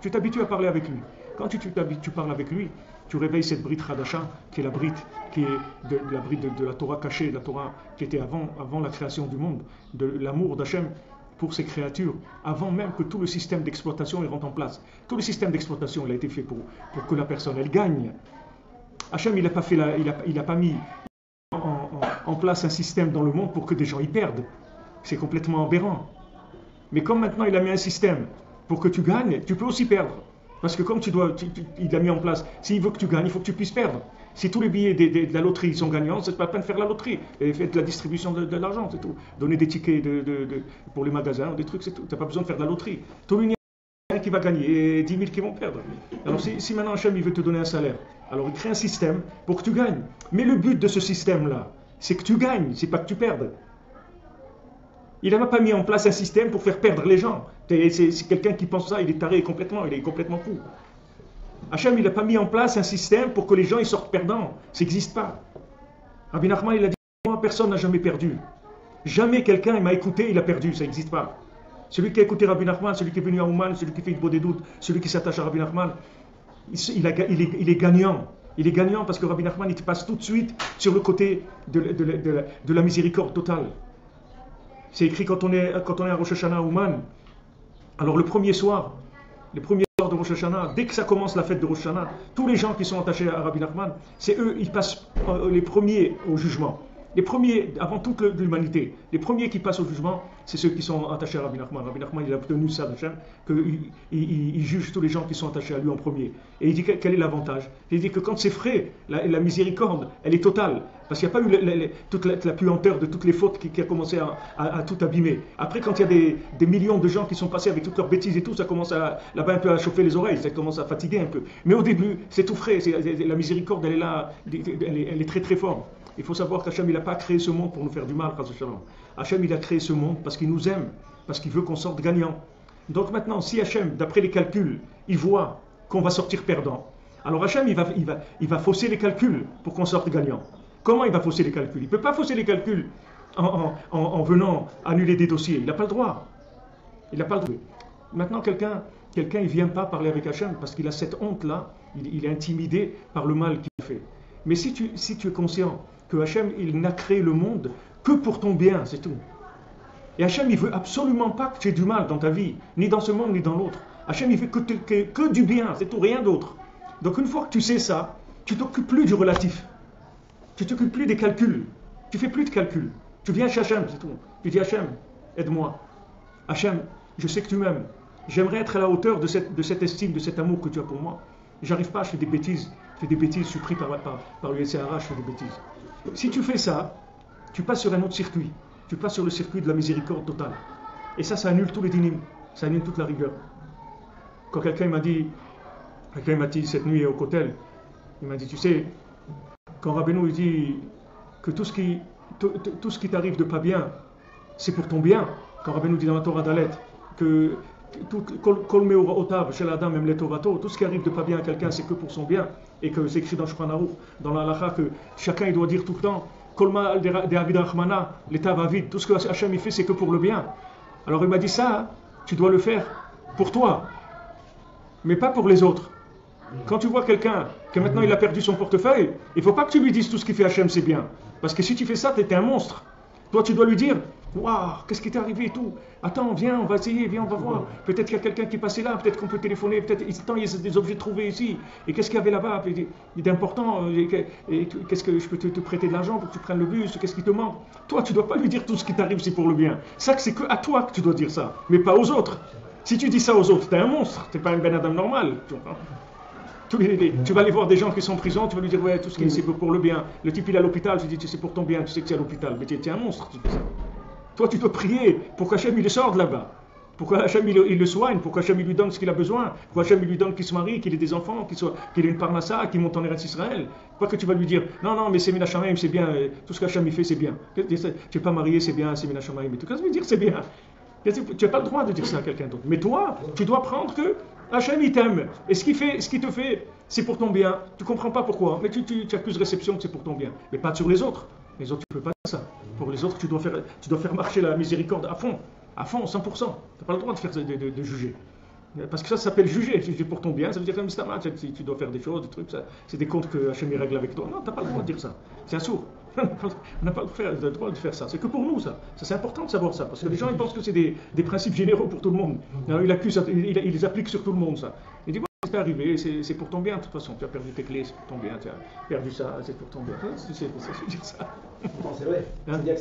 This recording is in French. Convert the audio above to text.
Tu t'habitues à parler avec lui. Quand tu parles avec lui, tu réveilles cette brite Hadasha, qui est la brite, qui est la brite de la Torah cachée, la Torah qui était avant la création du monde, de l'amour d'Hachem pour ses créatures, avant même que tout le système d'exploitation rentre en place. Tout le système d'exploitation il a été fait pour que la personne elle gagne. Hachem il n'a pas mis en place un système dans le monde pour que des gens y perdent. C'est complètement aberrant. Mais comme maintenant il a mis un système pour que tu gagnes, tu peux aussi perdre. Parce que comme il a mis en place, s'il veut que tu gagnes, il faut que tu puisses perdre. Si tous les billets de la loterie sont gagnants, c'est pas la peine de faire la loterie. Et faites la distribution de l'argent, c'est tout. Donner des tickets pour les magasins, des trucs, c'est tout. Tu n'as pas besoin de faire de la loterie. Tout l'union, il y en a qui va gagner et 10 000 qui vont perdre. Alors si maintenant Hachem il veut te donner un salaire, alors il crée un système pour que tu gagnes. Mais le but de ce système-là, c'est que tu gagnes, c'est pas que tu perdes. Il n'a pas mis en place un système pour faire perdre les gens. C'est quelqu'un qui pense ça, il est taré complètement, il est complètement fou. Hachem, il n'a pas mis en place un système pour que les gens ils sortent perdants. Ça n'existe pas. Rabbi Nachman, il a dit, moi, personne n'a jamais perdu. Jamais quelqu'un m'a écouté, il a perdu, ça n'existe pas. Celui qui a écouté Rabbi Nachman, celui qui est venu à Ouman, celui qui fait une des doutes, celui qui s'attache à Rabbi Nachman, il est gagnant. Il est gagnant parce que Rabbi Nachman, il te passe tout de suite sur le côté de la miséricorde totale. C'est écrit quand on est à Rosh Hashanah à Ouman. Alors le premier soir de Rosh Hashanah, dès que ça commence la fête de Rosh Hashanah, tous les gens qui sont attachés à Rabbi Nachman, c'est eux, ils passent les premiers au jugement. Les premiers, avant toute l'humanité, les premiers qui passent au jugement, c'est ceux qui sont attachés à Rabbi Nachman. Rabbi Nachman, il a obtenu ça d'Hachem, qu'il juge tous les gens qui sont attachés à lui en premier. Et il dit quel est l'avantage? Il dit que quand c'est frais, la miséricorde, elle est totale. Parce qu'il n'y a pas eu toute la puanteur de toutes les fautes qui a commencé à tout abîmer. Après, quand il y a des millions de gens qui sont passés avec toutes leurs bêtises et tout, ça commence là-bas un peu à chauffer les oreilles, ça commence à fatiguer un peu. Mais au début, c'est tout frais, la miséricorde, elle est là, elle est très très forte. Il faut savoir qu'Hachem, il n'a pas créé ce monde pour nous faire du mal. Hachem, il a créé ce monde parce qu'il nous aime, parce qu'il veut qu'on sorte gagnant. Donc maintenant, si Hachem, d'après les calculs, il voit qu'on va sortir perdant, alors Hachem, il va fausser les calculs pour qu'on sorte gagnant. Comment il va fausser les calculs? Il ne peut pas fausser les calculs en venant annuler des dossiers. Il n'a pas le droit. Il n'a pas le droit. Maintenant, quelqu'un il ne vient pas parler avec Hachem parce qu'il a cette honte-là. Il est intimidé par le mal qu'il fait. Mais si tu es conscient que Hachem, il n'a créé le monde que pour ton bien, c'est tout. Et Hachem, il ne veut absolument pas que tu aies du mal dans ta vie, ni dans ce monde, ni dans l'autre. Hachem, il veut que du bien, c'est tout, rien d'autre. Donc une fois que tu sais ça, tu ne t'occupes plus du relatif. Tu ne t'occupes plus des calculs. Tu ne fais plus de calculs. Tu viens chez Hachem, c'est tout. Tu dis Hachem, aide-moi. Hachem, je sais que tu m'aimes. J'aimerais être à la hauteur de cette estime, de cet amour que tu as pour moi. J'arrive pas, je fais des bêtises. Je suis pris par le SCRA, je fais des bêtises. Si tu fais ça, tu passes sur un autre circuit. Tu passes sur le circuit de la miséricorde totale. Et ça annule tous les dynimes. Ça annule toute la rigueur. Quand quelqu'un m'a dit cette nuit au Kotel, il m'a dit, tu sais, quand Rabbeinu il dit que tout ce qui t'arrive de pas bien, c'est pour ton bien. Quand Rabbeinu dit dans la Torah d'Alet que Kol meura otav shel adam em letovato, tout ce qui arrive de pas bien à quelqu'un, c'est que pour son bien, et que c'est écrit dans Shulchan Aruch, dans la halakha, que chacun il doit dire tout le temps Kol ma de avid rachmana letav avid, tout ce que Hachem il fait, c'est que pour le bien. Alors il m'a dit ça, tu dois le faire pour toi, mais pas pour les autres. Quand tu vois quelqu'un que maintenant il a perdu son portefeuille, il ne faut pas que tu lui dises tout ce qu'il fait Hachem c'est bien, parce que si tu fais ça, tu es un monstre. Toi, tu dois lui dire, waouh, qu'est-ce qui t'est arrivé et tout. Attends, viens, on va essayer, viens, on va voir. Peut-être qu'il y a quelqu'un qui est passé là, peut-être qu'on peut téléphoner, peut-être, attends, il y a des objets trouvés ici. Et qu'est-ce qu'il y avait là-bas? Il est important, qu'est-ce que je peux te prêter de l'argent pour que tu prennes le bus? Qu'est-ce qui te manque? Toi, tu ne dois pas lui dire tout ce qui t'arrive, c'est pour le bien. Ça, c'est que à toi que tu dois dire ça, mais pas aux autres. Si tu dis ça aux autres, tu es un monstre, tu n'es pas un Ben Adam normal. Tu vas aller voir des gens qui sont en prison, tu vas lui dire ouais, tout ce qui c'est pour le bien. Le type il est à l'hôpital, tu dis c'est pour ton bien, tu sais que tu es à l'hôpital, mais tu es un monstre, tu fais ça. Toi tu dois prier pour qu'Hachem il le sorte là-bas, pour qu'Hachem il le soigne, pour qu'Hachem il lui donne ce qu'il a besoin, pour qu'Hachem il lui donne qu'il se marie, qu'il ait des enfants, qu'il ait une parnassa, qu'il monte en Eretz Israël. Pas que tu vas lui dire non mais c'est Mina Shamaim, c'est bien, tout ce qu'Hachem il fait c'est bien. Tu n'es pas marié, c'est bien, c'est Mina Shamaim, mais tout ce que ça veut dire c'est bien. Tu n'as pas le droit de dire ça à quelqu'un d'autre. Mais toi, tu dois prendre que Hachem il t'aime. Et ce qu'il te fait, c'est pour ton bien. Tu ne comprends pas pourquoi. Mais tu accuses réception que c'est pour ton bien. Mais pas sur les autres. Les autres, tu ne peux pas faire ça. Pour les autres, tu dois faire marcher la miséricorde à fond, 100%. Tu n'as pas le droit de juger. Parce que ça s'appelle juger. Juger pour ton bien, ça veut dire que tu dois faire des choses, des trucs, c'est des comptes que Hachem règle avec toi. Non, tu n'as pas le droit de dire ça. C'est assourd. On n'a pas le droit de faire ça. C'est que pour nous, ça. Ça, c'est important de savoir ça. Parce que les gens, ils pensent que c'est des principes généraux pour tout le monde. Alors, ils les appliquent sur tout le monde, ça. Ils disent, c'est arrivé, c'est pour ton bien, de toute façon. Tu as perdu tes clés, c'est pour ton bien. Tu as perdu ça, c'est pour ton bien. C'est dire ça. Non, c'est vrai. C'est-à-dire que